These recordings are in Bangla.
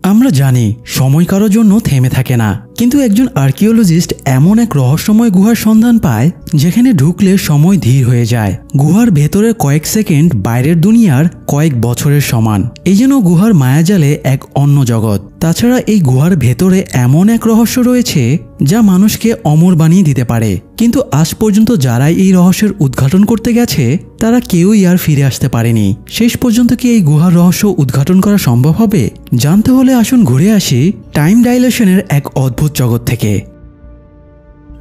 আমরা জানি সময় কারোর জন্য থেমে থাকে না, কিন্তু একজন আর্কিওলজিস্ট এমন এক রহস্যময় গুহার সন্ধান পায় যেখানে ঢুকলে সময় ধীর হয়ে যায়। গুহার ভেতরের কয়েক সেকেন্ড বাইরের দুনিয়ার কয়েক বছরের সমান। এই যেন গুহার মায়াজালে এক অন্য জগৎ। তাছাড়া এই গুহার ভেতরে এমন এক রহস্য রয়েছে যা মানুষকে অমর বানিয়ে দিতে পারে, কিন্তু আজ পর্যন্ত যারাই এই রহস্যের উদ্ঘাটন করতে গেছে তারা কেউই আর ফিরে আসতে পারেনি। শেষ পর্যন্ত কি এই গুহার রহস্য উদ্ঘাটন করা সম্ভব হবে? জানতে হলে আসুন ঘুরে আসি টাইম ডাইলেশনের এক অদ্ভুত জগৎ থেকে।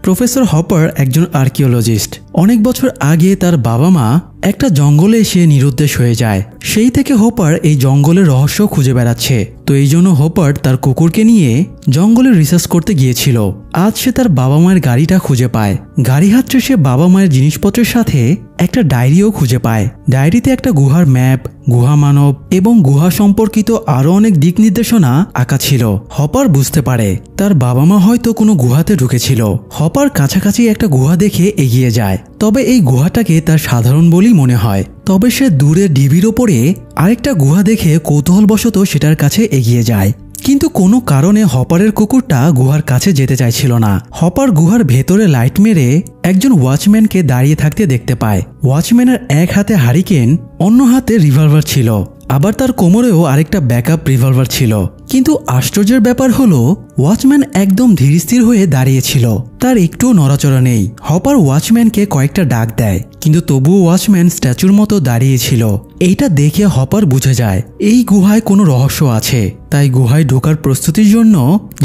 প্রফেসর হপার একজন আর্কিওলজিস্ট। অনেক বছর আগে তার বাবা মা একটা জঙ্গলে এসে নিরুদ্দেশ হয়ে যায়। সেই থেকে হপার এই জঙ্গলের রহস্য খুঁজে বেড়াচ্ছে। তো এই জন্য হপার তার কুকুরকে নিয়ে জঙ্গলে রিসার্চ করতে গিয়েছিল। আজ সে তার বাবা মায়ের গাড়িটা খুঁজে পায়। গাড়ি হাঁটছে সে বাবা মায়ের জিনিসপত্রের সাথে একটা ডায়েরিও খুঁজে পায়। ডায়েরিতে একটা গুহার ম্যাপ, গুহা মানব এবং গুহা সম্পর্কিত আরো অনেক দিক নির্দেশনা আঁকা ছিল। হপার বুঝতে পারে তার বাবা মা হয়তো কোনো গুহাতে ঢুকেছিল। হপার কাছাকাছি একটা গুহা দেখে এগিয়ে যায়, তবে এই গুহাটাকে তার সাধারণ বলেই মনে হয়। তবে সে দূরে ঢিবির ওপরে আরেকটা গুহা দেখে কৌতূহলবশত সেটার কাছে এগিয়ে যায়, কিন্তু কোনো কারণে হপারের কুকুরটা গুহার কাছে যেতে চাইছিল না। হপার গুহার ভেতরে লাইট মেরে একজন ওয়াচম্যানকে দাঁড়িয়ে থাকতে দেখতে পায়। ওয়াচম্যানের এক হাতে হারিকেন, অন্য হাতে রিভলভার ছিল, আবার তার কোমরেও আরেকটা ব্যাকআপ রিভলভার ছিল। কিন্তু আশ্চর্যের ব্যাপার হলো ওয়াচম্যান একদম ধীরস্থির হয়ে দাঁড়িয়েছিল, তার একটুও নড়াচড়া নেই। হপার ওয়াচম্যানকে কয়েকটা ডাক দেয়, কিন্তু তবুও ওয়াচম্যান স্ট্যাচুর মতো দাঁড়িয়েছিল। এইটা দেখে হপার বুঝে যায় এই গুহায় কোনো রহস্য আছে। তাই গুহায় ঢোকার প্রস্তুতির জন্য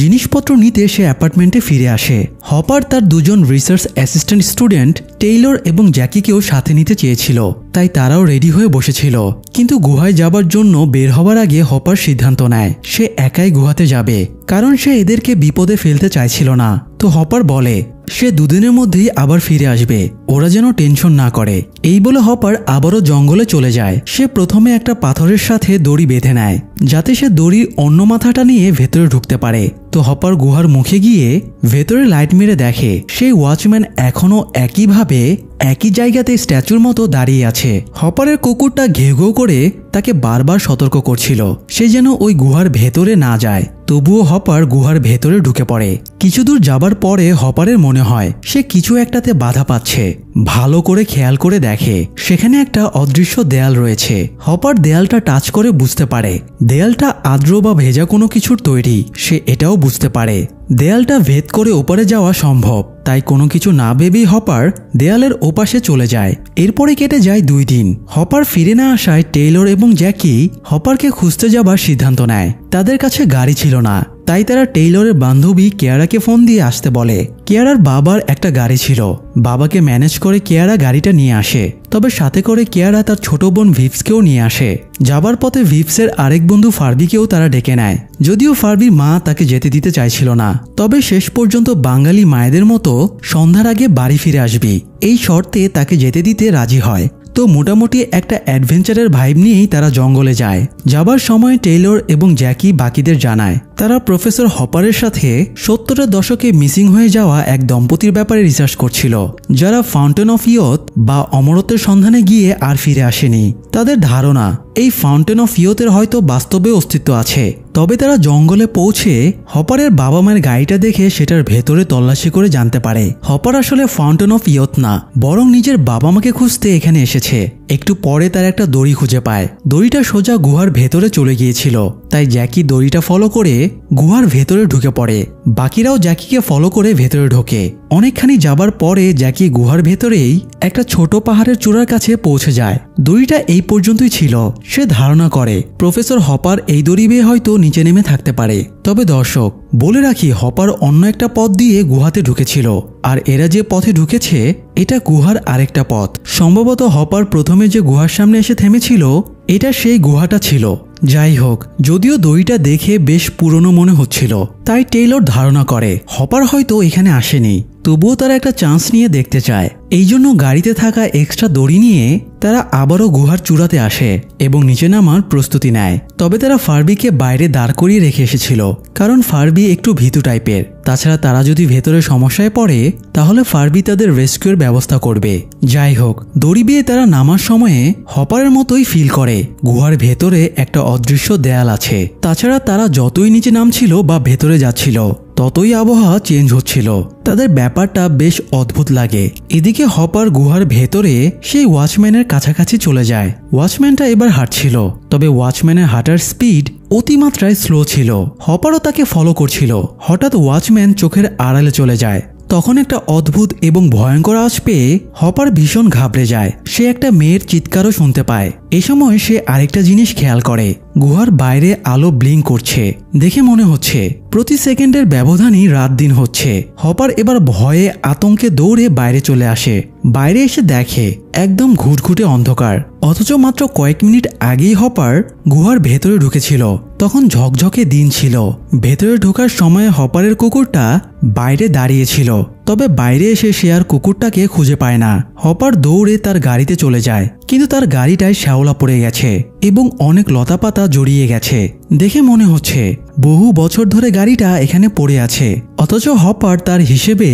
জিনিসপত্র নিতে সে অ্যাপার্টমেন্টে ফিরে আসে। হপার তার দুজন রিসার্চ অ্যাসিস্ট্যান্ট স্টুডেন্ট টেইলর এবং জ্যাকিকেও সাথে নিতে চেয়েছিল, তাই তারাও রেডি হয়ে বসেছিল। কিন্তু গুহায় যাবার জন্য বের হবার আগে হপার সিদ্ধান্ত নেয় সে একাই গুহাতে যাবে, কারণ সে এদেরকে বিপদে ফেলতে চাইছিল না। তো হপার বলে সে দুদিনের মধ্যেই আবার ফিরে আসবে, ওরা যেন টেনশন না করে। এই বলে হপার আবারও জঙ্গলে চলে যায়। সে প্রথমে একটা পাথরের সাথে দড়ি বেঁধে নেয়, যাতে সে দড়ির অন্য মাথাটা নিয়ে ভেতরে ঢুকতে পারে। তো হপার গুহার মুখে গিয়ে ভেতরে লাইট মেরে দেখে সেই ওয়াচম্যান এখনো একইভাবে একই জায়গাতে স্ট্যাচুর মতো দাঁড়িয়ে আছে। হপারের কুকুরটা ঘেউ ঘেউ করে তাকে বারবার সতর্ক করছিল সে যেন ওই গুহার ভেতরে না যায়। তবুও হপার গুহার ভেতরে ঢুকে পড়ে। কিছু দূর যাবার পরে হপারের মনে হয় সে কিছু একটাতে বাধা পাচ্ছে। ভালো করে খেয়াল করে দেখে সেখানে একটা অদৃশ্য দেয়াল রয়েছে। হপার দেয়ালটা টাচ করে বুঝতে পারে দেয়ালটা আর্দ্র বা ভেজা কোনো কিছুর তৈরি। সে এটাও বুঝতে পারে দেয়ালটা ভেদ করে ওপারে যাওয়া সম্ভব। তাই কোনো কিছু না ভেবেই হপার দেয়ালের ওপাশে চলে যায়। এরপরে কেটে যায় 2 দিন। হপার ফিরে না আসায় টেইলর এবং জ্যাকি হপারকে খুঁজতে যাবার সিদ্ধান্ত নেয়। তাদের কাছে গাড়ি ছিল না, তাই তারা টেইলরের বান্ধবী কেয়ারাকে ফোন দিয়ে আসতে বলে। কেয়ারার বাবার একটা গাড়ি ছিল, বাবাকে ম্যানেজ করে কেয়ারা গাড়িটা নিয়ে আসে। তবে সাথে করে কেয়ারা তার ছোট বোন ভিপসকেও নিয়ে আসে। যাবার পথে ভিপসের আরেক বন্ধু ফার্বিকেও তারা ডেকে নেয়, যদিও ফার্বির মা তাকে যেতে দিতে চাইছিল না। তবে শেষ পর্যন্ত বাঙালি মায়েদের মতো সন্ধ্যার আগে বাড়ি ফিরে আসবি এই শর্তে তাকে যেতে দিতে রাজি হয়। তো মোটামুটি একটা অ্যাডভেঞ্চারের ভাইব নিয়েই তারা জঙ্গলে যায়। যাবার সময় টেইলর এবং জ্যাকি বাকিদের জানায় তারা প্রফেসর হপারের সাথে 70-এর দশকে মিসিং হয়ে যাওয়া এক দম্পতির ব্যাপারে রিসার্চ করছিল, যারা ফাউন্টেন অফ ইয়থ বা অমরত্বের সন্ধানে গিয়ে আর ফিরে আসেনি। তাদের ধারণা এই ফাউন্টেন অফ ইয়থের হয়তো বাস্তবে অস্তিত্ব আছে। তবে তারা জঙ্গলে পৌঁছে হপারের বাবা মায়ের গাড়িটা দেখে সেটার ভেতরে তল্লাশি করে জানতে পারে হপার আসলে ফাউন্টেন অফ ইয়থ না, বরং নিজের বাবা মাকে খুঁজতে এখানে এসেছে। একটু পরে তার একটা দড়ি খুঁজে পায়। দড়িটা সোজা গুহার ভেতরে চলে গিয়েছিল, তাই জ্যাকি দড়িটা ফলো করে গুহার ভেতরে ঢুকে পড়ে। বাকিরাও জ্যাকিকে ফলো করে ভেতরে ঢোকে। অনেকখানি যাবার পরে জ্যাকি গুহার ভেতরেই একটা ছোট পাহাড়ের চূড়ার কাছে পৌঁছে যায়। দড়িটা এই পর্যন্তই ছিল। সে ধারণা করে প্রফেসর হপার এই দড়ি বেয়ে হয়তো নিচে নেমে থাকতে পারে। তবে দর্শক বলে রাখি, হপার অন্য একটা পথ দিয়ে গুহাতে ঢুকেছিল, আর এরা যে পথে ঢুকেছে এটা গুহার আরেকটা পথ। সম্ভবত হপার প্রথমে যে গুহার সামনে এসে থেমেছিল এটা সেই গুহাটা ছিল। যাই হোক, যদিও দড়িটা দেখে বেশ পুরনো মনে হচ্ছিল, তাই টেইলর ধারণা করে হপার হয়তো এখানে আসেনি। তবুও তারা একটা চান্স নিয়ে দেখতে চায়। এই জন্য গাড়িতে থাকা এক্সট্রা দড়ি নিয়ে তারা আবারও গুহার চূড়াতে আসে এবং নিচে নামার প্রস্তুতি নেয়। তবে তারা ফার্বিকে বাইরে দাঁড় করিয়ে রেখে এসেছিল, কারণ ফার্বি একটু ভীতু টাইপের। তাছাড়া তারা যদি ভেতরে সমস্যায় পড়ে তাহলে ফার্বি তাদের রেস্কিউর ব্যবস্থা করবে। যাই হোক, দড়ি বেয়ে তারা নামার সময়ে হপারের মতোই ফিল করে গুহার ভেতরে একটা অদৃশ্য দেয়াল আছে। তাছাড়া তারা যতই নিচে নামছিল বা ভেতরে যাচ্ছিল ততই আবহাওয়া চেঞ্জ হচ্ছিল। তাদের ব্যাপারটা বেশ অদ্ভুত লাগে। এদিকে হপার গুহার ভেতরে সেই ওয়াচম্যানের কাছাকাছি চলে যায়। ওয়াচম্যানটা এবার হাঁটছিল, তবে ওয়াচম্যানের হাঁটার স্পিড অতিমাত্রায় স্লো ছিল। হপারও তাকে ফলো করছিল। হঠাৎ ওয়াচম্যান চোখের আড়ালে চলে যায়। তখন একটা অদ্ভুত এবং ভয়ঙ্কর আওয়াজ পেয়ে হপার ভীষণ ঘাবড়ে যায়। সে একটা মেয়ের চিৎকারও শুনতে পায়। এ সময় সে আরেকটা জিনিস খেয়াল করে, গুহার বাইরে আলো ব্লিঙ্ক করছে। দেখে মনে হচ্ছে প্রতি সেকেন্ডের ব্যবধানই রাত দিন হচ্ছে। হপার এবার ভয়ে আতঙ্কে দৌড়ে বাইরে চলে আসে। বাইরে এসে দেখে একদম ঘুটঘুটে অন্ধকার, অথচ মাত্র কয়েক মিনিট আগেই হপার গুহার ভেতরে ঢুকেছিল। তখন ঝকঝকে দিন ছিল। ভেতরে ঢোকার সময় হপারের কুকুরটা বাইরে দাঁড়িয়েছিল, তবে বাইরে এসে সে আর কুকুরটাকে খুঁজে পায় না। হপার দৌড়ে তার গাড়িতে চলে যায়, কিন্তু তার গাড়িটায় শ্যাওলা পড়ে গেছে এবং অনেক লতাপাতা জড়িয়ে গেছে। দেখে মনে হচ্ছে বহু বছর ধরে গাড়িটা এখানে পড়ে আছে। অথচ হপার তার হিসেবে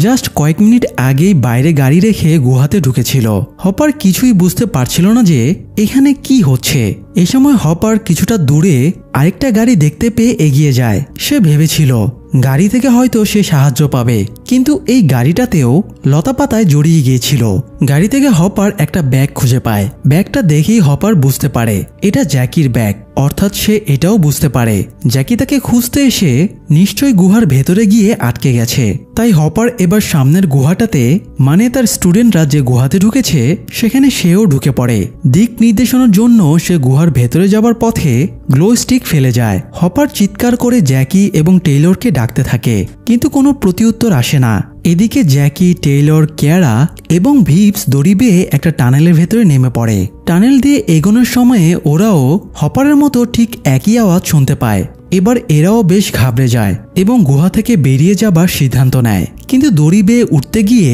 জাস্ট কয়েক মিনিট আগেই বাইরে গাড়ি রেখে গুহাতে ঢুকেছিল। হপার কিছুই বুঝতে পারছিল না যে এখানে কি হচ্ছে। এ সময় হপার কিছুটা দূরে আরেকটা গাড়ি দেখতে পেয়ে এগিয়ে যায়। সে ভেবেছিল গাড়ি থেকে হয়তো সে সাহায্য পাবে, কিন্তু এই গাড়িটাতেও লতাপাতায় জড়িয়ে গিয়েছিল। গাড়ি থেকে হপার একটা ব্যাগ খুঁজে পায়। ব্যাগটা দেখেই হপার বুঝতে পারে এটা জ্যাকির ব্যাগ। অর্থাৎ সে এটাও বুঝতে পারে জ্যাকি তাকে খুঁজতে এসে নিশ্চয়ই গুহার ভেতরে গিয়ে আটকে গেছে। তাই হপার এবার সামনের গুহাটাতে, মানে তার স্টুডেন্টরা যে গুহাতে ঢুকেছে সেখানে সেও ঢুকে পড়ে। দিক নির্দেশনার জন্য সে গুহার ভেতরে যাবার পথে গ্লো স্টিক ফেলে যায়। হপার চিৎকার করে জ্যাকি এবং টেইলরকে ডাকতে থাকে, কিন্তু কোনো প্রতিউত্তর আসে না। এদিকে জ্যাকি, টেইলর, কেয়ারা এবং ভিপস দড়ি বেয়ে একটা টানেলের ভেতরে নেমে পড়ে। টানেল দিয়ে এগোনোর সময়ে ওরাও হপারের মতো ঠিক একই আওয়াজ শুনতে পায়। এবার এরাও বেশ ঘাবড়ে যায় এবং গুহা থেকে বেরিয়ে যাবার সিদ্ধান্ত নেয়। কিন্তু দড়ি বেয়ে উঠতে গিয়ে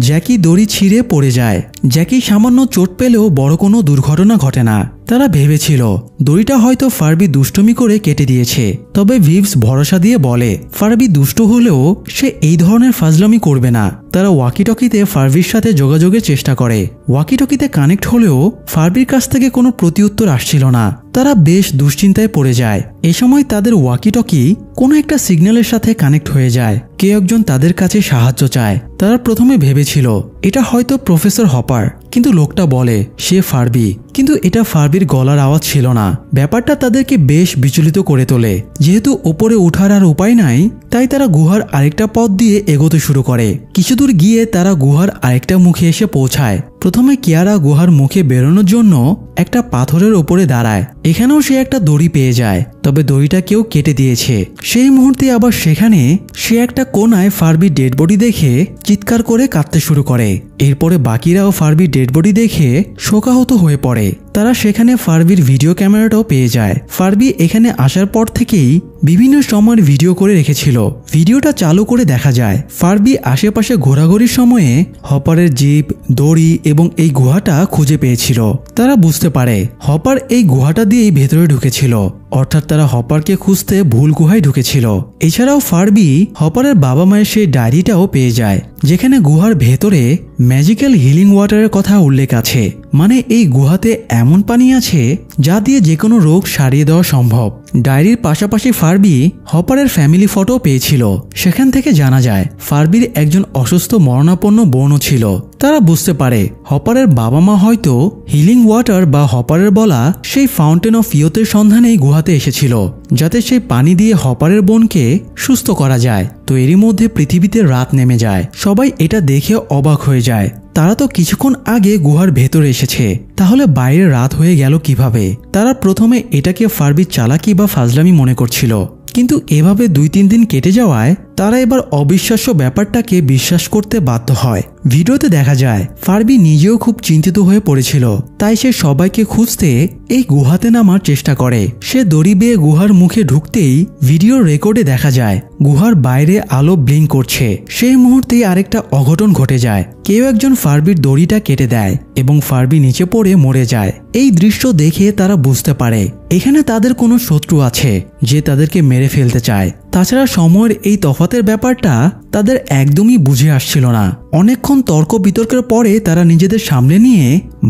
জ্যাকি দড়ি ছিঁড়ে পড়ে যায়। জ্যাকি সামান্য চোট পেলেও বড় কোনো দুর্ঘটনা ঘটে না। তারা ভেবেছিল দড়িটা হয়তো ফার্বি দুষ্টুমি করে কেটে দিয়েছে। তবে ভিভস ভরসা দিয়ে বলে ফার্বি দুষ্ট হলেও সে এই ধরনের ফাজলামি করবে না। তারা ওয়াকিটকিতে ফার্বির সাথে যোগাযোগের চেষ্টা করে। ওয়াকিটকিতে কানেক্ট হলেও ফার্বির কাছ থেকে কোনো প্রতিউত্তর আসছিল না। তারা বেশ দুশ্চিন্তায় পড়ে যায়। এ সময় তাদের ওয়াকিটকি কোনো একটা সিগন্যালের সাথে কানেক্ট হয়ে যায়। কেউ একজন তাদের কাছে সাহায্য চায়। তারা প্রথমে ভেবেছিল এটা হয়তো প্রফেসর হপার, কিন্তু লোকটা বলে সে ফার্বি। কিন্তু এটা ফার্বির গলার আওয়াজ ছিল না। ব্যাপারটা তাদেরকে বেশ বিচলিত করে তোলে। যেহেতু ওপরে ওঠার আর উপায় নাই, তাই তারা গুহার আরেকটা পথ দিয়ে এগোতে শুরু করে। কিছুদূর গিয়ে তারা গুহার আরেকটা মুখে এসে পৌঁছায়। প্রথমে কিয়ারা গুহার মুখে বেরোনোর জন্য একটা পাথরের ওপরে দাঁড়ায়। এখানেও সে একটা দড়ি পেয়ে যায়, তবে দড়িটা কেউ কেটে দিয়েছে। সেই মুহূর্তে আবার সেখানে সে একটা কোনায় ফার্বি ডেড বডি দেখে চিৎকার করে কাঁদতে শুরু করে। এরপরে বাকিরাও ফার্বি ডেড বডি দেখে শোকাহত হয়ে পড়ে। তারা সেখানে ফার্বির ভিডিও ক্যামেরাটাও পেয়ে যায়। ফার্বি এখানে আসার পর থেকেই বিভিন্ন সময়ের ভিডিও করে রেখেছিল। ভিডিওটা চালু করে দেখা যায় ফার্বি আশেপাশে ঘোরাঘুরির সময়ে হপারের জিপ, দড়ি এবং এই গুহাটা খুঁজে পেয়েছিল। তারা বুঝতে পারে হপার এই গুহাটা দিয়েই ভেতরে ঢুকেছিল, অর্থাৎ তারা হপারকে খুঁজতে ভুল গুহায় ঢুকেছিল। এছাড়াও ফার্বি হপারের বাবা মায়ের সেই ডায়েরিটাও পেয়ে যায়, যেখানে গুহার ভেতরে ম্যাজিক্যাল হিলিং ওয়াটারের কথা উল্লেখ আছে। মানে এই গুহাতে এমন পানি আছে যা দিয়ে যে কোনো রোগ সারিয়ে দেওয়া সম্ভব। ডায়েরির পাশাপাশি ফার্বি হপারের ফ্যামিলি ফটো পেয়েছিল। সেখান থেকে জানা যায় ফার্বির একজন অসুস্থ মরণাপন্ন বোনও ছিল। তারা বুঝতে পারে হপারের বাবা মা হয়তো হিলিং ওয়াটার বা হপারের বলা সেই ফাউন্টেন অফ ইয়তের সন্ধানেই গুহাতে এসেছিল, যাতে সেই পানি দিয়ে হপারের বোনকে সুস্থ করা যায়। তো এরই মধ্যে পৃথিবীতে রাত নেমে যায়। সবাই এটা দেখে অবাক হয়ে যায়। তারা তো কিছুক্ষণ আগে গুহার ভেতরে এসেছে, তাহলে বাইরে রাত হয়ে গেল কিভাবে? তারা প্রথমে এটাকে ফার্বির চালাকি বা ফাজলামি মনে করছিল, কিন্তু এভাবে 2-3 দিন কেটে যাওয়ায় তারা এবার অবিশ্বাস্য ব্যাপারটাকে বিশ্বাস করতে বাধ্য হয়। ভিডিওতে দেখা যায় ফারবি নিজেও খুব চিন্তিত হয়ে পড়েছিল, তাই সে সবাইকে খুঁজতে এই গুহাতে নামার চেষ্টা করে। সে দড়ি বেয়ে গুহার মুখে ঢুকতেই ভিডিও রেকর্ডে দেখা যায় গুহার বাইরে আলো ব্লিঙ্ক করছে। সেই মুহূর্তেই আরেকটা অঘটন ঘটে যায়। কেউ একজন ফারবির দড়িটা কেটে দেয় এবং ফারবি নিচে পড়ে মরে যায়। এই দৃশ্য দেখে তারা বুঝতে পারে এখানে তাদের কোনো শত্রু আছে যে তাদেরকে মেরে ফেলতে চায়। তাছাড়া সময়ের এই তফাতের ব্যাপারটা তাদের একদমই বুঝে আসছিল না। অনেকক্ষণ তর্ক বিতর্কের পরে তারা নিজেদের সামনে নিয়ে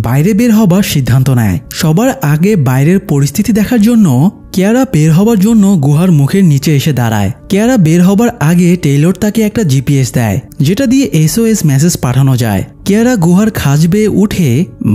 বাইরে বের হবার সিদ্ধান্ত নেয়। সবার আগে বাইরের পরিস্থিতি দেখার জন্য কিয়ারা বের হবার জন্য গুহার মুখের নিচে এসে দাঁড়ায়। কিয়ারা বের হবার আগে টেইলর তাকে একটা জিপিএস দেয়, যেটা দিয়ে SOS মেসেজ পাঠানো যায়। কিয়ারা গুহার খাঁজ বেয়ে উঠে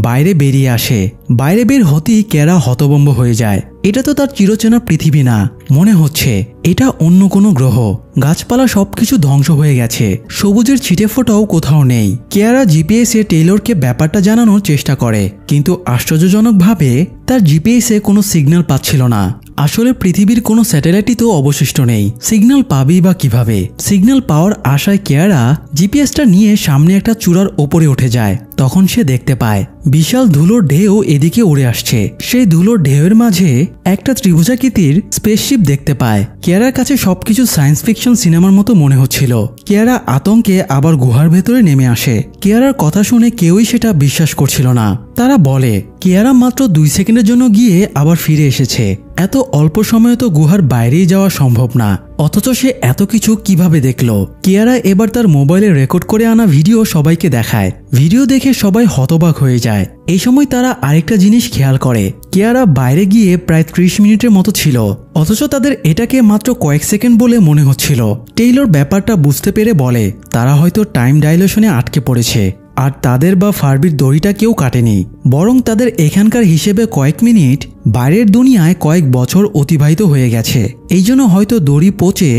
বাইরে বেরিয়ে আসে। বাইরে বের হতেই কিয়ারা হতভম্ব হয়ে যায়। এটা তো তার চিরচেনা পৃথিবী না, মনে হচ্ছে এটা অন্য কোনো গ্রহ। গাছপালা সবকিছু ধ্বংস হয়ে গেছে, সবুজের ছিটে ফোটাও কোথাও নেই। কিয়ারা জিপিএসে টেইলরকে ব্যাপারটা জানানোর চেষ্টা করে, কিন্তু আশ্চর্যজনকভাবে তার জিপিএসে কোনো সিগন্যাল পাচ্ছিল না। আসলে পৃথিবীর কোনো স্যাটেলাইটই তো অবশিষ্ট নেই, সিগন্যাল পাবেই বা কিভাবে? সিগন্যাল পাওয়ার আশায় কিয়ারা জিপিএসটা নিয়ে সামনে একটা চূড়ার ওপরে উঠে যায়। তখন সে দেখতে পায় বিশাল ধুলোর ঢেউ এদিকে উড়ে আসছে। সেই ধুলোর ঢেউয়ের মাঝে একটা ত্রিভুজাকৃতির স্পেসশিপ দেখতে পায়। কিয়ারার কাছে সবকিছু সায়েন্স ফিকশন সিনেমার মতো মনে হচ্ছিল। কিয়ারা আতঙ্কে আবার গুহার ভেতরে নেমে আসে। কিয়ারার কথা শুনে কেউই সেটা বিশ্বাস করছিল না। তারা বলে কিয়ারা মাত্র 2 সেকেন্ডের জন্য গিয়ে আবার ফিরে এসেছে। এত অল্প সময়ে তো গুহার বাইরেই যাওয়া সম্ভব না, অথচ সে এত কিছু কিভাবে দেখলো? কিয়ারা এবার তার মোবাইলে রেকর্ড করে আনা ভিডিও সবাইকে দেখায়। ভিডিও দেখে সবাই হতবাক হয়ে যায়। এই সময় তারা আরেকটা জিনিস খেয়াল করে, কিয়ারা বাইরে গিয়ে প্রায় 30 মিনিটের মতো ছিল, অথচ তাদের এটাকে মাত্র কয়েক সেকেন্ড বলে মনে হচ্ছিল। টেইলর ব্যাপারটা বুঝতে পেরে বলে তারা হয়তো টাইম ডাইলেশনে আটকে পড়েছে, আর তাদের বা ফারবির দড়িটা কেউ কাটেনি, বরং তাদের এখানকার হিসেবে কয়েক মিনিট, বাইরের দুনিয়ায় কয়েক বছর অতিবাহিত হয়ে গেছে। এই জন্য হয়তো দড়ি পচে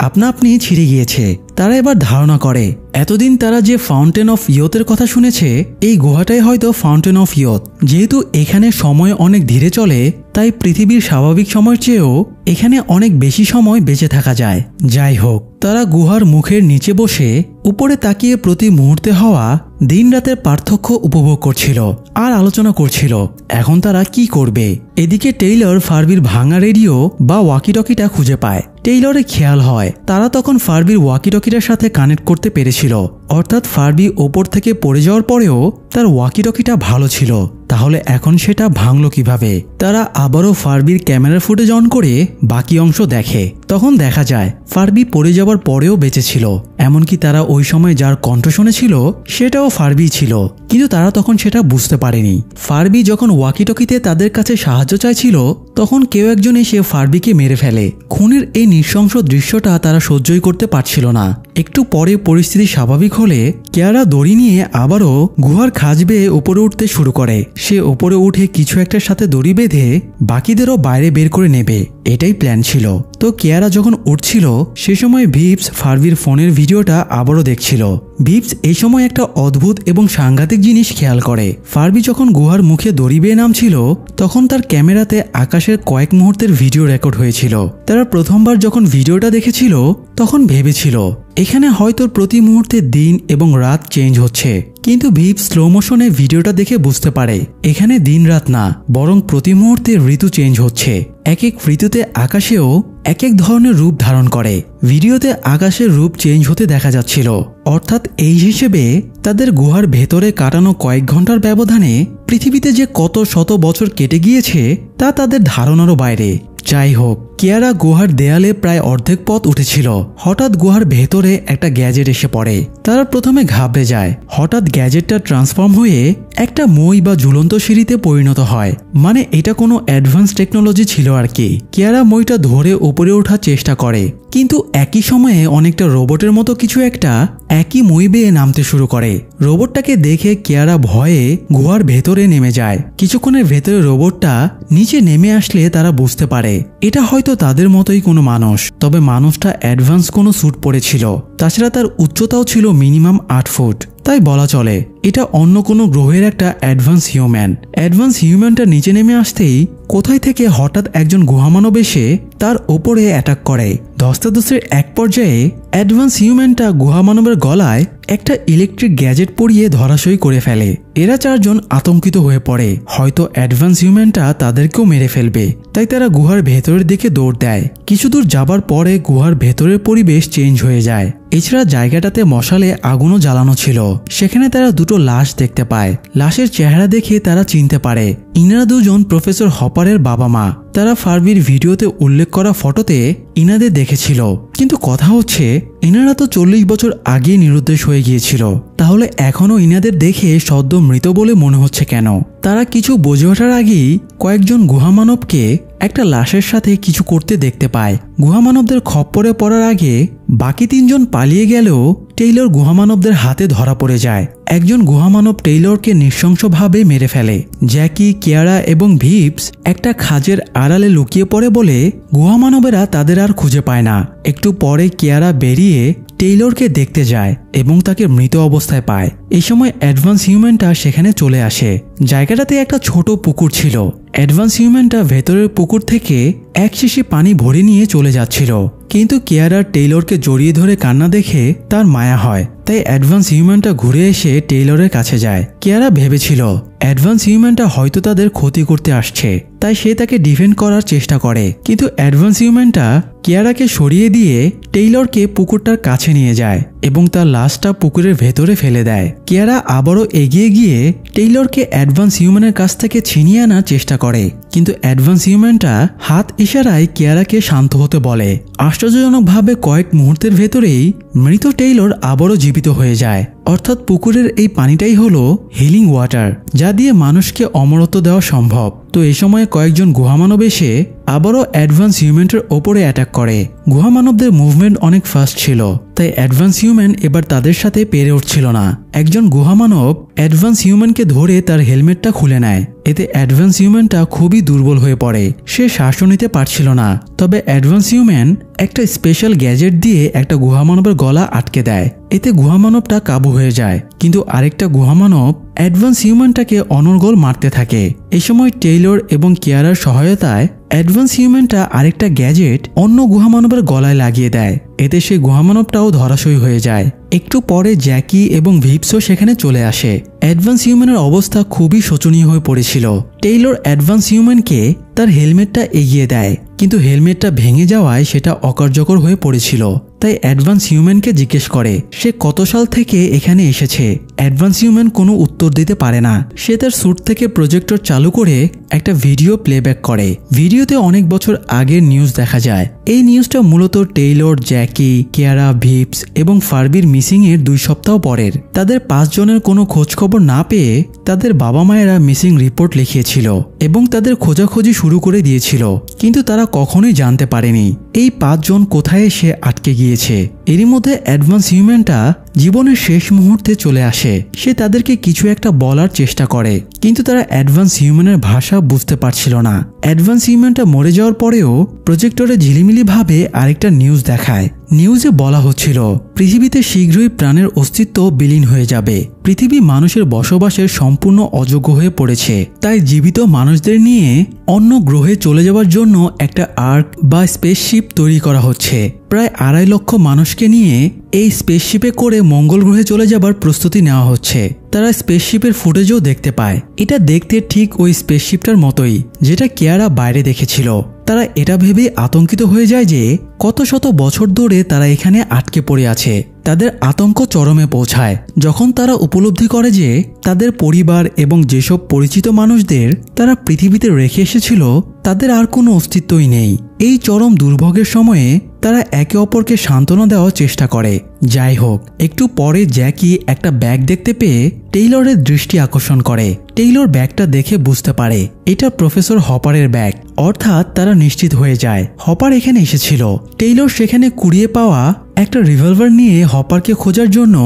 আপনা আপনি ছিঁড়ে গিয়েছে। তারা এবার ধারণা করে এতদিন তারা যে ফাউন্টেন অফ ইয়তের কথা শুনেছে, এই গুহাটাই হয়তো ফাউন্টেন অফ ইয়ত। যেহেতু এখানে সময় অনেক ধীরে চলে, তাই পৃথিবীর স্বাভাবিক সময়ের চেয়েও এখানে অনেক বেশি সময় বেঁচে থাকা যায়। যাই হোক, তারা গুহার মুখের নিচে বসে উপরে তাকিয়ে প্রতি মুহূর্তে হওয়া দিন রাতের পার্থক্য উপভোগ করছিল আর আলোচনা করছিল এখন তারা কি করবে। এদিকে টেইলর ফারবির ভাঙা রেডিও বা ওয়াকিটকিটা খুঁজে পায়। টেইলরের খেয়াল হয় তারা তখন ফারবির ওয়াকিটকিটার সাথে কানেক্ট করতে পেরেছিল, অর্থাৎ ফারবি ওপর থেকে পড়ে যাওয়ার পরেও তার ওয়াকিটকিটা ভালো ছিল। তাহলে এখন সেটা ভাঙলো কিভাবে? তারা আবারও ফারবির ক্যামেরার ফুটেজ অন করে বাকি অংশ দেখে। তখন দেখা যায় ফারবি পড়ে যাওয়ার পরেও বেঁচে ছিল। এমনকি তারা ওই সময় যার কণ্ঠ শুনেছিল সেটাও ফারবি ছিল, কিন্তু তারা তখন সেটা বুঝতে পারেনি। ফারবি যখন ওয়াকিটকিতে তাদের কাছে সাহায্য চাইছিল, তখন কেউ একজন এসে ফারবিকে মেরে ফেলে। খুনের এই নৃশংস দৃশ্যটা তারা সহ্যই করতে পারছিল না। একটু পরে পরিস্থিতি স্বাভাবিক হলে কিয়ারা দড়ি নিয়ে আবারও গুহার খাঁজ বেয়ে উপরে উঠতে শুরু করে। সে উপরে উঠে কিছু একটার সাথে দড়ি বেঁধে বাকিদেরও বাইরে বের করে নেবে, এটাই প্ল্যান ছিল। তো কিয়ারা যখন উঠছিল সে সময় ভিপস ফারবির ফোনের ভিডিওটা আবারও দেখছিল। ভিপস এই সময় একটা অদ্ভুত এবং সাংঘাতিক জিনিস খেয়াল করে। ফারবি যখন গুহার মুখে দড়ি বেয়ে নামছিল, তখন তার ক্যামেরাতে আকাশের কয়েক মুহূর্তের ভিডিও রেকর্ড হয়েছিল। তারা প্রথমবার যখন ভিডিওটা দেখেছিল তখন ভেবেছিল এখানে হয়তো প্রতি মুহূর্তে দিন এবং রাত চেঞ্জ হচ্ছে, কিন্তু ভিপস স্লো মোশনে ভিডিওটা দেখে বুঝতে পারে এখানে দিন রাত না, বরং প্রতি মুহূর্তে ঋতু চেঞ্জ হচ্ছে। এক এক ঋতুতে আকাশেও এক এক ধরনের রূপ ধারণ করে। ভিডিওতে আকাশের রূপ চেঞ্জ হতে দেখা যাচ্ছিল, অর্থাৎ এই হিসেবে তাদের গুহার ভেতরে কাটানো কয়েক ঘন্টার ব্যবধানে পৃথিবীতে যে কত শত বছর কেটে গিয়েছে তা তাদের ধারণারও বাইরে। যাই হোক, কিয়ারা গুহার দেয়ালে প্রায় অর্ধেক পথ উঠেছিল। হঠাৎ গুহার ভেতরে একটা গ্যাজেট এসে পড়ে। তারা প্রথমে ঘাবড়ে যায়। হঠাৎ গ্যাজেটটা ট্রান্সফর্ম হয়ে একটা মই বা ঝুলন্ত সিঁড়িতে পরিণত হয়। মানে এটা কোনো অ্যাডভান্স টেকনোলজি ছিল আর কি। কিয়ারা মইটা ধরে উপরে ওঠার চেষ্টা করে, কিন্তু একই সময়ে অনেকটা রোবটের মতো কিছু একটা একই মই বেয়ে নামতে শুরু করে। রোবটটাকে দেখে কিয়ারা ভয়ে গুহার ভেতরে নেমে যায়। কিছুক্ষণের ভেতরে রোবটটা নিচে নেমে আসলে তারা বুঝতে পারে এটা হয়তো তাদের মতোই কোনো মানুষ, তবে মানুষটা অ্যাডভান্স কোনো স্যুট পরেছিল। তাছাড়া তার উচ্চতাও ছিল মিনিমাম 8 ফুট। তাই বলা চলে এটা অন্য কোনো গ্রহের একটা অ্যাডভান্স হিউম্যান। অ্যাডভান্স হিউম্যানটা নিচে নেমে আসতেই কোথায় থেকে হঠাৎ একজন গুহামানব এসে তার ওপরে অ্যাটাক করে। ধস্তাধস্তির এক পর্যায়ে অ্যাডভান্স হিউম্যানটা গুহামানবের গলায় একটা ইলেকট্রিক গ্যাজেট পরিয়ে ধরাশয়ী করে ফেলে। এরা চারজন আতঙ্কিত হয়ে পড়ে, হয়তো অ্যাডভান্স হিউম্যানটা তাদেরকেও মেরে ফেলবে। তাই তারা গুহার ভেতরের দিকে দৌড় দেয়। কিছু দূর যাবার পরে গুহার ভেতরের পরিবেশ চেঞ্জ হয়ে যায়। এছাড়া জায়গাটাতে মশালে আগুনও জ্বালানো ছিল। সেখানে তারা দুটো লাশ দেখতে পায়। লাশের চেহারা দেখে তারা চিনতে পারে ইনারা দুজন প্রফেসর হপারের বাবা মা। তারা ফার্বির ভিডিওতে উল্লেখ করা ফটোতে ইনাদের দেখেছিল, কিন্তু কথা হচ্ছে ইনারা তো 40 বছর আগে নিরুদ্দেশ হয়ে গিয়েছিল। তাহলে এখনও ইনাদের দেখে সদ্য মৃত বলে মনে হচ্ছে কেন? তারা কিছু বুঝে ওঠার আগেই কয়েকজন গুহামানবকে একটা লাশের সাথে কিছু করতে দেখতে পায়। গুহামানবদের খপ্পরে পড়ার আগে বাকি 3 জন পালিয়ে গেলেও টেইলর গুহামানবদের হাতে ধরা পড়ে যায়। একজন গুহামানব টেইলরকে নৃশংসভাবে মেরে ফেলে। জ্যাকি, কিয়ারা এবং ভিপস একটা খাঁজের আড়ালে লুকিয়ে পড়ে বলে গুহামানবেরা তাদের আর খুঁজে পায় না। একটু পরে কিয়ারা বেরিয়ে টেইলরকে দেখতে যায় এবং তাকে মৃত অবস্থায় পায়। এই সময় অ্যাডভান্স হিউম্যানটা সেখানে চলে আসে। জায়গাটাতে একটা ছোট পুকুর ছিল। অ্যাডভান্স হিউম্যানটা ভেতরের পুকুর থেকে এক শিশি পানি ভরে নিয়ে চলে যাচ্ছিল, কিন্তু কিয়ারা টেইলরকে জড়িয়ে ধরে কান্না দেখে তার মায়া হয়। তাই অ্যাডভান্স হিউম্যানটা ঘুরে এসে টেইলরের কাছে যায়। কিয়ারা ভেবেছিল অ্যাডভান্স হিউম্যানটা হয়তো তাদের ক্ষতি করতে আসছে, তাই সে তাকে ডিফেন্ড করার চেষ্টা করে। কিন্তু অ্যাডভান্স হিউম্যানটা কিয়ারাকে সরিয়ে দিয়ে টেইলরকে পুকুরটার কাছে নিয়ে যায় এবং তার লাশটা পুকুরের ভেতরে ফেলে দেয়। কিয়ারা আবারও এগিয়ে গিয়ে টেইলরকে অ্যাডভান্স হিউম্যানের কাছ থেকে ছিনিয়ে আনার চেষ্টা করে, কিন্তু অ্যাডভান্স হিউম্যানটা হাত ইশারায় কিয়ারাকে শান্ত হতে বলে। আশ্চর্যজনকভাবে কয়েক মুহূর্তের ভেতরেই মৃত টেইলর আবারও জীবিত হয়ে যায়। অর্থাৎ পুকুরের এই পানিটাই হলো হিলিং ওয়াটার, যা দিয়ে মানুষকে অমরত্ব দেওয়া সম্ভব। তো এই সময়ে কয়েকজন গুহামানব এসে আবারও অ্যাডভান্স হিউম্যানের ওপরে অ্যাটাক করে। গুহামানবদের মুভমেন্ট অনেক ফাস্ট ছিল, তাই অ্যাডভান্স হিউম্যান এবার তাদের সাথে পেরে উঠছিল না। একজন গুহামানব অ্যাডভান্স হিউম্যানকে ধরে তার হেলমেটটা খুলে নেয়। এতে অ্যাডভান্স হিউম্যানটা খুবই দুর্বল হয়ে পড়ে। সে শ্বাসও নিতে পারছিল না। তবে অ্যাডভান্স হিউম্যান একটা স্পেশাল গ্যাজেট দিয়ে একটা গুহামানবের গলা আটকে দেয়। এতে গুহামানবটা কাবু হয়ে যায়, কিন্তু আরেকটা গুহামানব অ্যাডভান্স হিউম্যানটাকে অনর্গল মারতে থাকে। এই সময় টেইলর এবং কিয়ারার সহায়তায় অ্যাডভান্স হিউম্যানটা আরেকটা গ্যাজেট অন্য গুহামানবের গলায় লাগিয়ে দেয়। এতে সে গুহামানবটাও ধরাশয়ী হয়ে যায়। একটু পরে জ্যাকি এবং ভিপসও সেখানে চলে আসে। অ্যাডভান্স হিউম্যানের অবস্থা খুবই শোচনীয় হয়ে পড়েছিল। টেইলর অ্যাডভান্স হিউম্যানকে তার হেলমেটটা এগিয়ে দেয়, কিন্তু হেলমেটটা ভেঙে যাওয়ায় সেটা অকার্যকর হয়ে পড়েছিল। তাই অ্যাডভান্স হিউম্যানকে জিজ্ঞেস করে সে কত সাল থেকে এখানে এসেছে। অ্যাডভান্স হিউম্যান কোনো উত্তর দিতে পারে না। সে তার স্যুট থেকে প্রজেক্টর চালু করে একটা ভিডিও প্লেব্যাক করে। ভিডিওতে অনেক বছর আগের নিউজ দেখা যায়। এই নিউজটা মূলত টেইলর, জ্যাকি, কিয়ারা, ভিপস এবং ফার্বির মিসিং এর 2 সপ্তাহ পরের। তাদের 5 জনের কোনো খোঁজখবর না পেয়ে তাদের বাবা মায়েরা মিসিং রিপোর্ট লিখিয়েছিল এবং তাদের খোঁজাখুঁজি শুরু করে দিয়েছিল, কিন্তু তারা কখনোই জানতে পারেনি এই 5 জন কোথায় এসে আটকে গিয়েছে। এরই মধ্যে অ্যাডভান্স হিউম্যানটা জীবনের শেষ মুহূর্তে চলে আসে। সে তাদেরকে কিছু একটা বলার চেষ্টা করে, কিন্তু তারা অ্যাডভান্স হিউম্যানের ভাষা বুঝতে পারছিল না। অ্যাডভান্স হিউম্যানটা মরে যাওয়ার পরেও প্রজেক্টরে ঝিলিমিলি ভাবে আরেকটা নিউজ দেখায়। নিউজে বলা হচ্ছিল পৃথিবীতে শীঘ্রই প্রাণের অস্তিত্ব বিলীন হয়ে যাবে। পৃথিবী মানুষের বসবাসের সম্পূর্ণ অযোগ্য হয়ে পড়েছে। তাই জীবিত মানুষদের নিয়ে অন্য গ্রহে চলে যাওয়ার জন্য একটা আর্ক বা স্পেসশিপ তৈরি করা হচ্ছে। প্রায় 2.5 লক্ষ মানুষকে নিয়ে এই স্পেসশিপে করে মঙ্গল গ্রহে চলে যাবার প্রস্তুতি নেওয়া হচ্ছে। তারা স্পেসশিপের ফুটেজও দেখতে পায়। এটা দেখতে ঠিক ওই স্পেসশিপটার মতোই যেটা কিয়ারা বাইরে দেখেছিল। তারা এটা ভেবে আতঙ্কিত হয়ে যায় যে কত শত বছর ধরে তারা এখানে আটকে পড়ে আছে। তাদের আতঙ্ক চরমে পৌঁছায় যখন তারা উপলব্ধি করে যে তাদের পরিবার এবং যেসব পরিচিত মানুষদের তারা পৃথিবীতে রেখে এসেছিল তাদের আর কোনো অস্তিত্বই নেই। এই চরম দুর্ভোগের সময়ে তারা একে অপরকে সান্ত্বনা দেওয়ার চেষ্টা করে। যাই হোক, একটু পরে জ্যাকি একটা ব্যাগ দেখতে পেয়ে টেইলরের দৃষ্টি আকর্ষণ করে। টেইলর ব্যাগটা দেখে বুঝতে পারে এটা প্রফেসর হপারের ব্যাগ। অর্থাৎ তারা নিশ্চিত হয়ে যায় হপার এখানে এসেছিল। টেইলর সেখানে কুড়িয়ে পাওয়া একটা রিভলভার নিয়ে হপারকে খোঁজার জন্য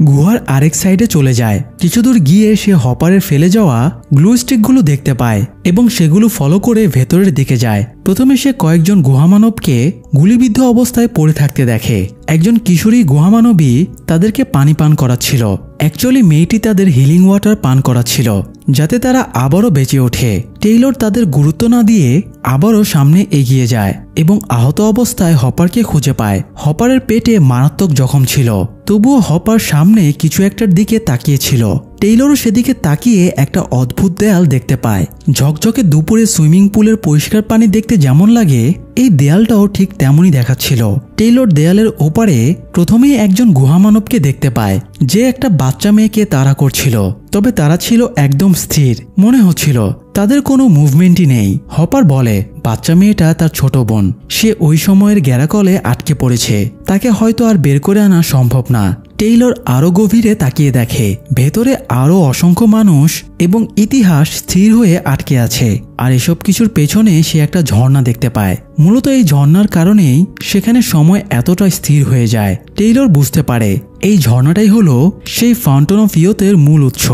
গুহার আরেক সাইডে চলে যায়। কিছু দূর গিয়ে সে হপারের ফেলে যাওয়া গ্লু স্টিকগুলো দেখতে পায় এবং সেগুলো ফলো করে ভেতরের দিকে যায়। প্রথমে সে কয়েকজন গুহামানবকে গুলিবিদ্ধ অবস্থায় পড়ে থাকতে দেখে। একজন কিশোরী গুহামানবী তাদেরকে পানি পান করাচ্ছিল। অ্যাকচুয়ালি মেয়েটি তাদের হিলিং ওয়াটার পান করাচ্ছিল যাতে তারা আবারও বেঁচে ওঠে। টেইলর তাদের গুরুত্ব না দিয়ে আবারও সামনে এগিয়ে যায় এবং আহত অবস্থায় হপারকে খুঁজে পায়। হপারের পেটে মারাত্মক জখম ছিল, তবুও হপার সামনে কিছু একটার দিকে তাকিয়েছিল। টেইলরও সেদিকে তাকিয়ে একটা অদ্ভুত দেয়াল দেখতে পায়। ঝকঝকে দুপুরে সুইমিং পুলের পরিষ্কার পানি দেখতে যেমন লাগে, এই দেয়ালটাও ঠিক তেমনই দেখাচ্ছিল। টেইলর দেয়ালের ওপারে প্রথমেই একজন গুহামানবকে দেখতে পায় যে একটা বাচ্চা মেয়েকে তাড়া করছিল, তবে তারা ছিল একদম স্থির। মনে হচ্ছিল তাদের কোনো মুভমেন্টই নেই। হপার বলে বাচ্চা মেয়েটা তার ছোট বোন, সে ওই সময়ের গ্যারাকলে আটকে পড়েছে, তাকে হয়তো আর বের করে আনা সম্ভব না। টেইলর আরো গভীরে তাকিয়ে দেখে ভেতরে আরো অসংখ্য মানুষ এবং ইতিহাস স্থির হয়ে আটকে আছে। আর এসব কিছুর পেছনে সে একটা ঝর্ণা দেখতে পায়। মূলত এই ঝর্ণার কারণেই সেখানে সময় এতটা স্থির হয়ে যায়। টেইলর বুঝতে পারে এই ঝর্ণাটাই হলো সেই ফাউন্টেন অফ ইয়ুথের মূল উৎস,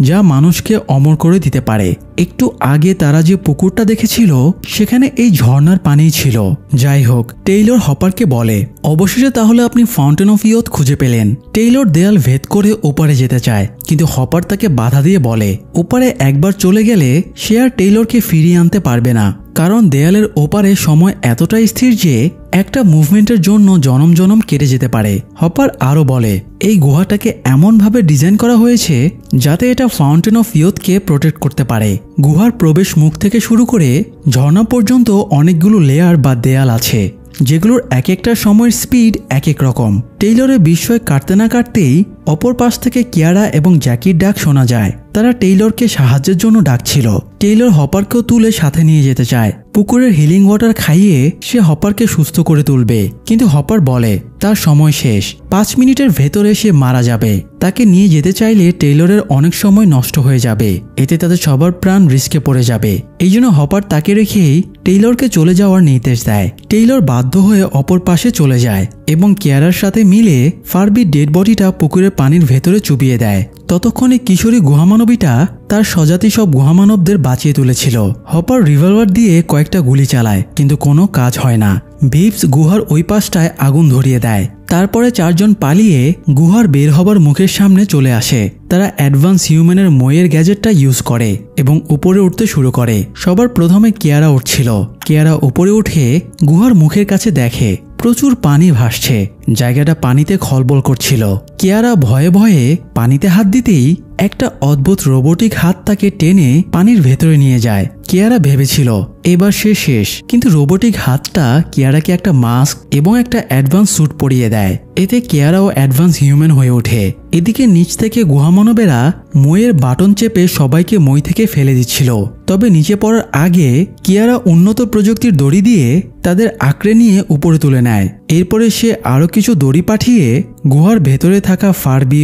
যা মানুষকে অমর করে দিতে পারে। একটু আগে তারা যে পুকুরটা দেখেছিল সেখানে এই ঝর্ণার পানিই ছিল। যাই হোক, টেইলর হপারকে বলে অবশেষে তাহলে আপনি ফাউন্টেন অফ ইয়ুথ খুঁজে পেলেন। টেইলর দেয়াল ভেদ করে ওপারে যেতে চায়, কিন্তু হপার তাকে বাধা দিয়ে বলে ওপারে একবার চলে গেলে সে আর টেইলরকে ফিরিয়ে আনতে পারবে না, কারণ দেয়ালের ওপারে সময় এতটাই স্থির যে একটা মুভমেন্টের জন্য জনম জনম কেটে যেতে পারে। হপার আরও বলে এই গুহাটাকে এমনভাবে ডিজাইন করা হয়েছে যাতে এটা ফাউন্টেন অফ ইয়ুথকে প্রোটেক্ট করতে পারে। গুহার প্রবেশ মুখ থেকে শুরু করে ঝর্ণা পর্যন্ত অনেকগুলো লেয়ার বা দেয়াল আছে, যেগুলোর এক একটা সময়ের স্পিড এক এক রকম। টেইলরের বিস্ময় কাটতে না কাটতেই অপর পাশ থেকে কিয়ারা এবং জ্যাকির ডাক শোনা যায়। তারা টেইলরকে সাহায্যের জন্য ডাকছিল। টেইলর হপারকেও তুলে সাথে নিয়ে যেতে চায়। পুকুরের হিলিং ওয়াটার খাইয়ে সে হপারকে সুস্থ করে তুলবে, কিন্তু হপার বলে তার সময় শেষ, 5 মিনিটের ভেতরে সে মারা যাবে। তাকে নিয়ে যেতে চাইলে টেইলরের অনেক সময় নষ্ট হয়ে যাবে, এতে তাদের সবার প্রাণ রিস্কে পড়ে যাবে। এই জন্য হপার তাকে রেখেই টেইলরকে চলে যাওয়ার নির্দেশ দেয়। টেইলর বাধ্য হয়ে অপর পাশে চলে যায় এবং কিয়ারার সাথে মিলে ফারবির ডেড বডিটা পুকুরের পানির ভেতরে চুবিয়ে দেয়। ততক্ষণে কিশোরী গুহামানবীটা তার স্বজাতি সব গুহামানবদের বাঁচিয়ে তুলেছিল। হপার রিভলভার দিয়ে কয়েকটা গুলি চালায়, কিন্তু কোনো কাজ হয় না। ভিপস গুহার ওই পাশটায় আগুন ধরিয়ে দেয়। তারপরে 4 জন পালিয়ে গুহার বের হবার মুখের সামনে চলে আসে। তারা অ্যাডভান্স হিউম্যানের ময়ের গ্যাজেটটা ইউজ করে এবং উপরে উঠতে শুরু করে। সবার প্রথমে কিয়ারা উঠছিল। কিয়ারা উপরে উঠে গুহার মুখের কাছে দেখে প্রচুর পানি ভাসছে, জায়গাটা পানিতে খলবল করছিল। কিয়ারা ভয়ে ভয়ে পানিতে হাত দিতেই একটা অদ্ভুত রোবোটিক হাত তাকে টেনে পানির ভেতরে নিয়ে যায়। কিয়ারা ভেবেছিল এবার সে শেষ, কিন্তু রোবোটিক হাতটা কিয়ারাকে একটা মাস্ক এবং একটা অ্যাডভান্স স্যুট পরিয়ে দেয়। এতে কিয়ারাও অ্যাডভান্স হিউম্যান হয়ে ওঠে। এদিকে নিচ থেকে গুহামানবেরা মইয়ের বাটন চেপে সবাইকে মই থেকে ফেলে দিচ্ছিল। তবে নিচে পড়ার আগে কিয়ারা উন্নত প্রযুক্তির দড়ি দিয়ে তাদের আঁকড়ে নিয়ে উপরে তুলে নেয়। এরপরে সে আরো কিছু দড়ি পাঠিয়ে গুহার ভেতরে থাকা ফারবি,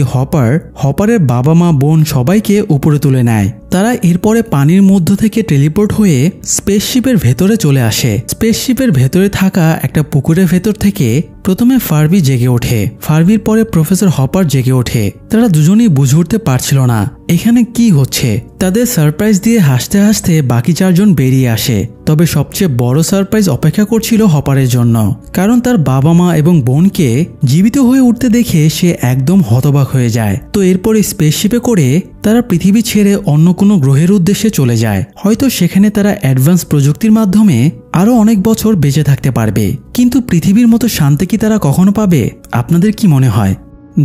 হপারের বাবা মা বোন সবাইকে উপরে তুলে নেয়। তারা এরপরে পানির মধ্য থেকে টেলিপোর্ট হয়ে স্পেসশিপের ভেতরে চলে আসে। স্পেসশিপের ভেতরে থাকা একটা পুকুরের ভেতর থেকে প্রথমে ফারবি জেগে ওঠে। ফারবির পরে প্রফেসর হপার জেগে ওঠে। তারা দুজনেই বুঝে উঠতে পারছিল না এখানে কি হচ্ছে। তাদের সারপ্রাইজ দিয়ে হাসতে হাসতে বাকি 4 জন বেরিয়ে আসে। তবে সবচেয়ে বড় সারপ্রাইজ অপেক্ষা করছিল হপারের জন্য, কারণ তার বাবা মা এবং বোনকে জীবিত হয়ে উঠতে দেখে সে একদম হতবাক হয়ে যায়। তো এরপরে স্পেসশিপে করে তারা পৃথিবী ছেড়ে অন্য কোনো গ্রহের উদ্দেশ্যে চলে যায়। হয়তো সেখানে তারা অ্যাডভান্স প্রযুক্তির মাধ্যমে আরো অনেক বছর বেঁচে থাকতে পারবে, কিন্তু পৃথিবীর মতো শান্তি কি তারা কখনো পাবে? আপনাদের কি মনে হয়?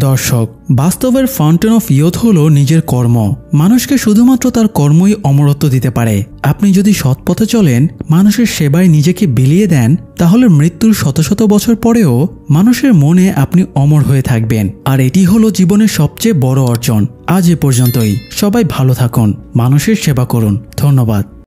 দর্শক, বাস্তবের ফাউন্টেন অফ ইয়ুথ হলো নিজের কর্ম। মানুষকে শুধুমাত্র তার কর্মই অমরত্ব দিতে পারে। আপনি যদি সৎ পথে চলেন, মানুষের সেবায় নিজেকে বিলিয়ে দেন, তাহলে মৃত্যুর শত শত বছর পরেও মানুষের মনে আপনি অমর হয়ে থাকবেন। আর এটি হলো জীবনের সবচেয়ে বড় অর্জন। আজ এ পর্যন্তই। সবাই ভালো থাকুন, মানুষের সেবা করুন। ধন্যবাদ।